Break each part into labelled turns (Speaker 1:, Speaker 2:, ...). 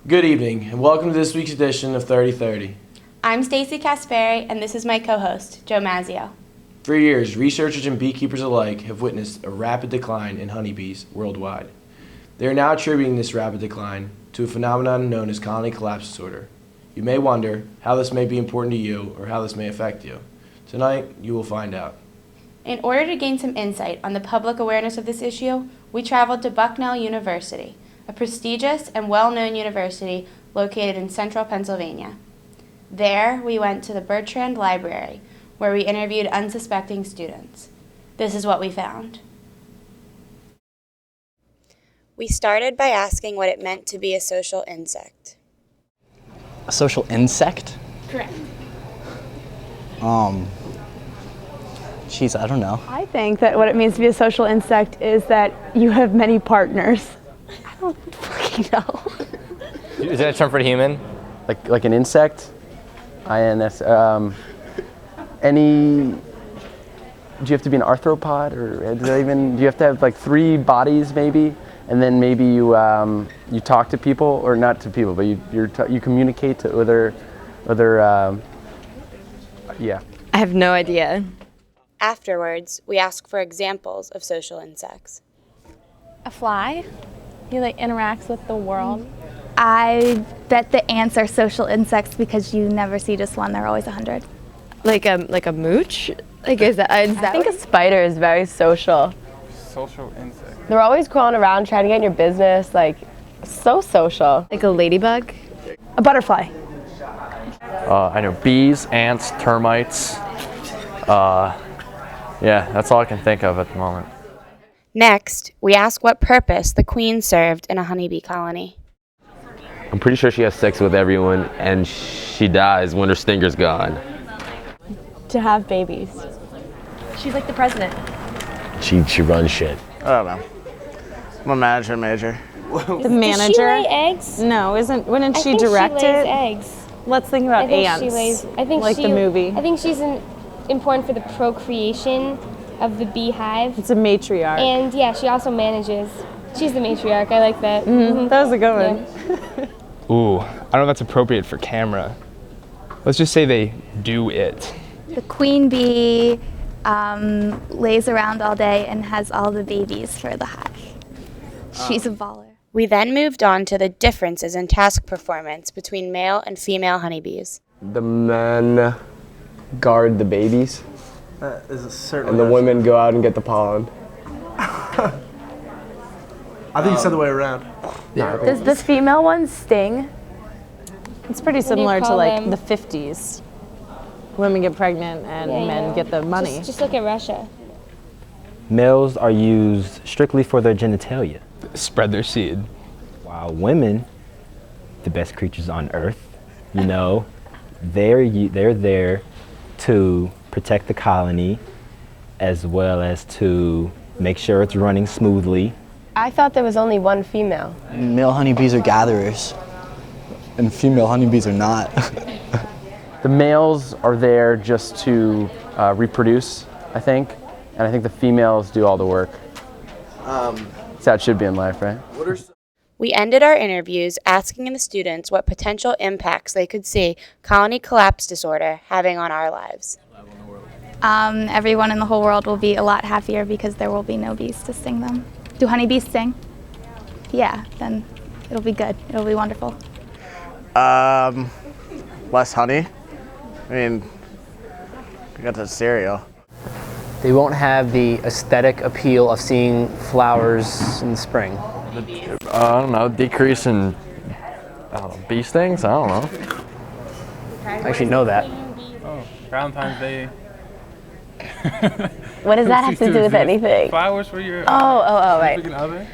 Speaker 1: Good evening, and welcome to this week's edition of 3030.
Speaker 2: I'm Stacy Casperi, and this is my co-host, Joe Mazzio.
Speaker 1: For years, researchers and beekeepers alike have witnessed a rapid decline in honeybees worldwide. They are now attributing this rapid decline to a phenomenon known as colony collapse disorder. You may wonder how this may be important to you or how this may affect you. Tonight, you will find out.
Speaker 2: In order to gain some insight on the public awareness of this issue, we traveled to Bucknell University, a prestigious and well-known university located in central Pennsylvania. There, we went to the Bertrand Library, where we interviewed unsuspecting students. This is what we found. We started by asking what it meant to be a social insect.
Speaker 3: A social insect?
Speaker 2: Correct.
Speaker 3: Geez, I don't know.
Speaker 4: I think that what it means to be a social insect is that you have many partners. I don't fucking know.
Speaker 5: Is that a term for a human?
Speaker 3: Like an insect? INS. Do you have to be an arthropod, or do you have to have like 3 bodies maybe, and then maybe you talk to people, or not to people, but you communicate to other yeah.
Speaker 6: I have no idea.
Speaker 2: Afterwards, we asked for examples of social insects.
Speaker 7: A fly? He interacts with the world.
Speaker 8: I bet the ants are social insects because you never see just one, they're always 100.
Speaker 6: Like a mooch? Is that
Speaker 9: I think a spider is very social.
Speaker 5: Social insect.
Speaker 9: They're always crawling around trying to get in your business, so social.
Speaker 6: like a ladybug?
Speaker 4: A butterfly.
Speaker 5: I know bees, ants, termites. Yeah, that's all I can think of at the moment.
Speaker 2: Next, we asked what purpose the queen served in a honeybee colony.
Speaker 10: I'm pretty sure she has sex with everyone and she dies when her stinger's gone.
Speaker 4: To have babies.
Speaker 7: She's like the president.
Speaker 10: She runs shit.
Speaker 11: I don't know. I'm a management major.
Speaker 4: The manager?
Speaker 7: Does she lay eggs?
Speaker 4: No, wouldn't she
Speaker 7: I think
Speaker 4: direct
Speaker 7: she lays
Speaker 4: it?
Speaker 7: eggs.
Speaker 4: Let's think about ants. The movie.
Speaker 7: I think she's important for the procreation of the beehive.
Speaker 4: It's a matriarch.
Speaker 7: And yeah, she also manages. She's the matriarch. I like that.
Speaker 4: Mm-hmm. That was a good one.
Speaker 12: Yeah. Ooh, I don't know if that's appropriate for camera. Let's just say they do it.
Speaker 8: The queen bee lays around all day and has all the babies for the hive. She's a baller.
Speaker 2: We then moved on to the differences in task performance between male and female honeybees.
Speaker 3: The men guard the babies,
Speaker 11: Certainly.
Speaker 3: and the women go out and get the pollen.
Speaker 11: I think you said the way around.
Speaker 3: Yeah.
Speaker 9: Does the female one sting?
Speaker 4: It's pretty
Speaker 7: do you
Speaker 4: similar to
Speaker 7: call them?
Speaker 4: the 50s. Women get pregnant and men get the money.
Speaker 7: Just look at Russia.
Speaker 13: Males are used strictly for their genitalia,
Speaker 12: Spread their seed.
Speaker 13: while women, the best creatures on earth, they're there to protect the colony as well as to make sure it's running smoothly.
Speaker 9: I thought there was only one female.
Speaker 3: Male honeybees are gatherers, and female honeybees are not. The males are there just to reproduce, I think, and I think the females do all the work. That's how it should be in life, right?
Speaker 2: We ended our interviews asking the students what potential impacts they could see colony collapse disorder having on our lives.
Speaker 8: Everyone in the whole world will be a lot happier because there will be no bees to sting them. Do honeybees sting? Yeah, then it'll be good. It'll be wonderful.
Speaker 11: Less honey. I mean, we got the cereal.
Speaker 3: They won't have the aesthetic appeal of seeing flowers in the spring.
Speaker 5: I don't know, decrease in bee stings? I don't know.
Speaker 3: I actually know that.
Speaker 12: Oh, Valentine's Day.
Speaker 9: What does that have to do with anything?
Speaker 12: Flowers for your
Speaker 9: right.
Speaker 12: significant other?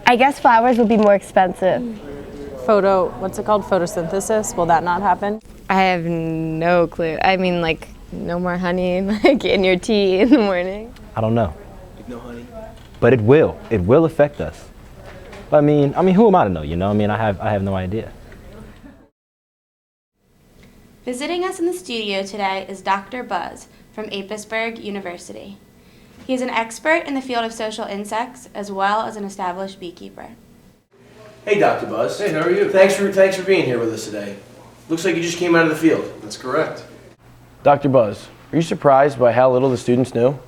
Speaker 9: I guess flowers would be more expensive.
Speaker 4: What's it called? Photosynthesis? Will that not happen?
Speaker 6: I have no clue. I mean, no more honey in your tea in the morning.
Speaker 13: I don't know,
Speaker 1: No honey.
Speaker 13: but it will. It will affect us. But I mean, who am I to know? I have no idea.
Speaker 2: Visiting us in the studio today is Dr. Buzz from Apisburg University. He is an expert in the field of social insects as well as an established beekeeper.
Speaker 1: Hey, Dr. Buzz.
Speaker 14: Hey, how are you?
Speaker 1: Thanks for being here with us today. Looks like you just came out of the field.
Speaker 14: That's correct.
Speaker 1: Dr. Buzz, are you surprised by how little the students knew?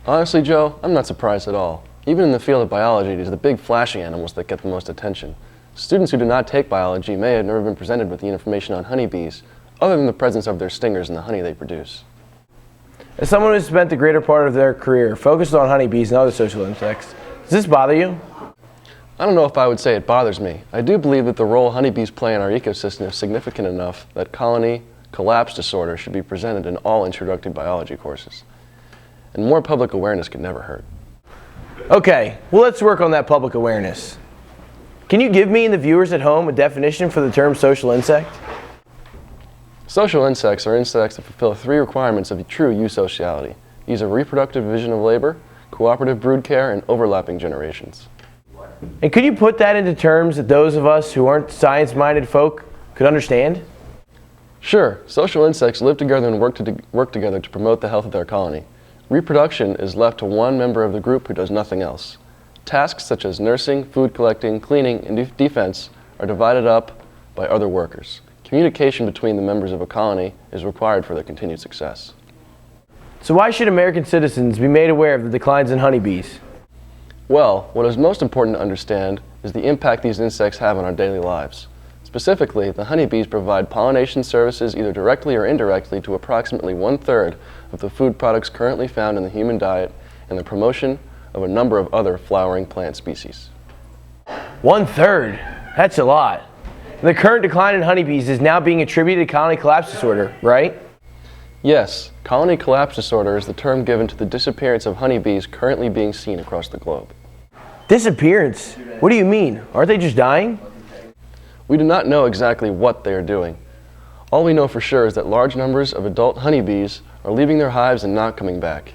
Speaker 15: Honestly, Joe, I'm not surprised at all. Even in the field of biology, it is the big flashy animals that get the most attention. Students who do not take biology may have never been presented with the information on honeybees, other than the presence of their stingers and the honey they produce.
Speaker 1: As someone who has spent the greater part of their career focused on honeybees and other social insects, does this bother you?
Speaker 15: I don't know if I would say it bothers me. I do believe that the role honeybees play in our ecosystem is significant enough that colony collapse disorder should be presented in all introductory biology courses. And more public awareness could never hurt.
Speaker 1: Okay, well, let's work on that public awareness. Can you give me and the viewers at home a definition for the term social insect?
Speaker 15: Social insects are insects that fulfill 3 requirements of true eusociality. These are reproductive division of labor, cooperative brood care, and overlapping generations.
Speaker 1: And could you put that into terms that those of us who aren't science-minded folk could understand?
Speaker 15: Sure, social insects live together and work together to promote the health of their colony. Reproduction is left to one member of the group who does nothing else. Tasks such as nursing, food collecting, cleaning, and defense are divided up by other workers. Communication between the members of a colony is required for their continued success.
Speaker 1: So why should American citizens be made aware of the declines in honeybees?
Speaker 15: Well, what is most important to understand is the impact these insects have on our daily lives. Specifically, the honeybees provide pollination services either directly or indirectly to approximately 1/3 of the food products currently found in the human diet and the promotion of a number of other flowering plant species.
Speaker 1: 1/3? That's a lot. The current decline in honeybees is now being attributed to colony collapse disorder, right?
Speaker 15: Yes, colony collapse disorder is the term given to the disappearance of honeybees currently being seen across the globe.
Speaker 1: Disappearance? What do you mean? Aren't they just dying?
Speaker 15: We do not know exactly what they are doing. All we know for sure is that large numbers of adult honeybees are leaving their hives and not coming back.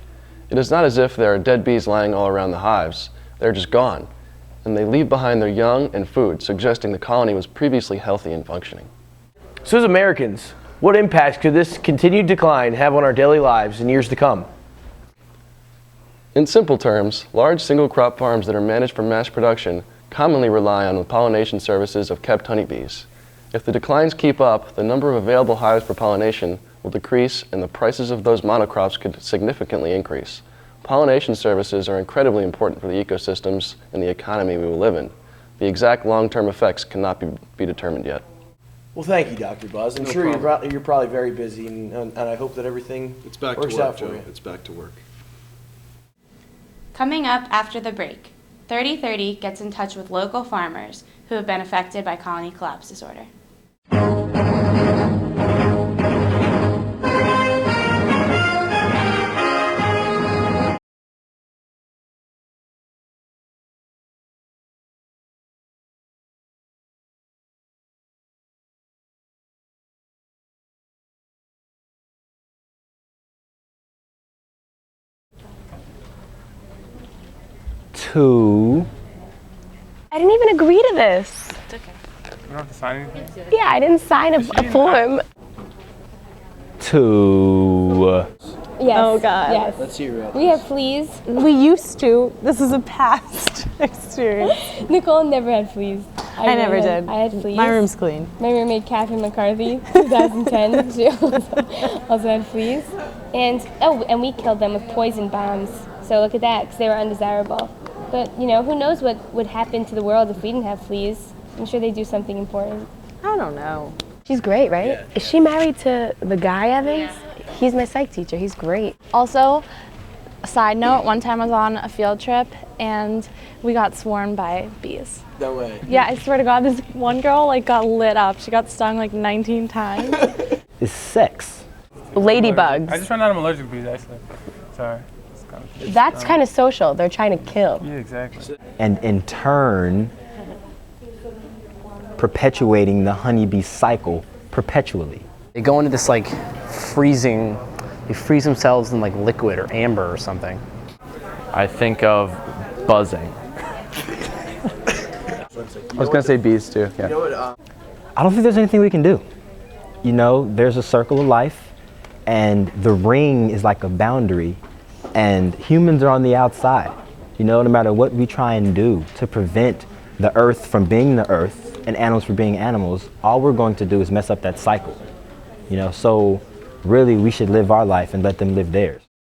Speaker 15: It is not as if there are dead bees lying all around the hives. They're just gone, and they leave behind their young and food, suggesting the colony was previously healthy and functioning.
Speaker 1: So as Americans, what impacts could this continued decline have on our daily lives in years to come?
Speaker 15: In simple terms, large single crop farms that are managed for mass production commonly rely on the pollination services of kept honeybees. If the declines keep up, the number of available hives for pollination will decrease and the prices of those monocrops could significantly increase. Pollination services are incredibly important for the ecosystems and the economy we will live in. The exact long-term effects cannot be determined yet.
Speaker 1: Well, thank you, Dr. Buzz. I'm sure you're probably very busy, and I hope that everything works out for you.
Speaker 14: It's back to work.
Speaker 2: Coming up after the break, 3030 gets in touch with local farmers who have been affected by colony collapse disorder.
Speaker 9: I didn't even agree to this.
Speaker 16: It's okay. You don't have to sign anything?
Speaker 9: Yeah, I didn't sign a form.
Speaker 13: 2.
Speaker 7: Yes.
Speaker 4: Oh God.
Speaker 7: Yes.
Speaker 1: Let's see real.
Speaker 7: We have fleas.
Speaker 4: We used to. This is a past experience.
Speaker 7: Nicole never had fleas.
Speaker 4: I never did.
Speaker 7: I had fleas.
Speaker 4: My room's clean.
Speaker 7: My roommate Catherine McCarthy, 2010, she also had fleas. And we killed them with poison bombs. So look at that, because they were undesirable. But, you know, who knows what would happen to the world if we didn't have fleas. I'm sure they do something important.
Speaker 4: I don't know.
Speaker 9: She's great, right? Yeah. Is she married to the guy, Evans? He's my psych teacher. He's great.
Speaker 2: Also, a side note, one time I was on a field trip and we got swarmed by bees.
Speaker 1: No way.
Speaker 2: Yeah, I swear to God, this one girl got lit up. She got stung 19 times.
Speaker 13: It's sex.
Speaker 9: Ladybugs.
Speaker 16: I just found out I'm allergic to bees, actually. Sorry.
Speaker 9: That's kind of social. They're trying to kill.
Speaker 16: Yeah, exactly.
Speaker 13: And in turn, perpetuating the honeybee cycle perpetually.
Speaker 3: They go into this freezing, they freeze themselves in liquid or amber or something.
Speaker 5: I think of buzzing.
Speaker 3: I was gonna say bees too, yeah.
Speaker 13: I don't think there's anything we can do. You know, there's a circle of life, and the ring is like a boundary, and humans are on the outside. You know, no matter what we try and do to prevent the earth from being the earth and animals from being animals, all we're going to do is mess up that cycle. You know, so really we should live our life and let them live theirs.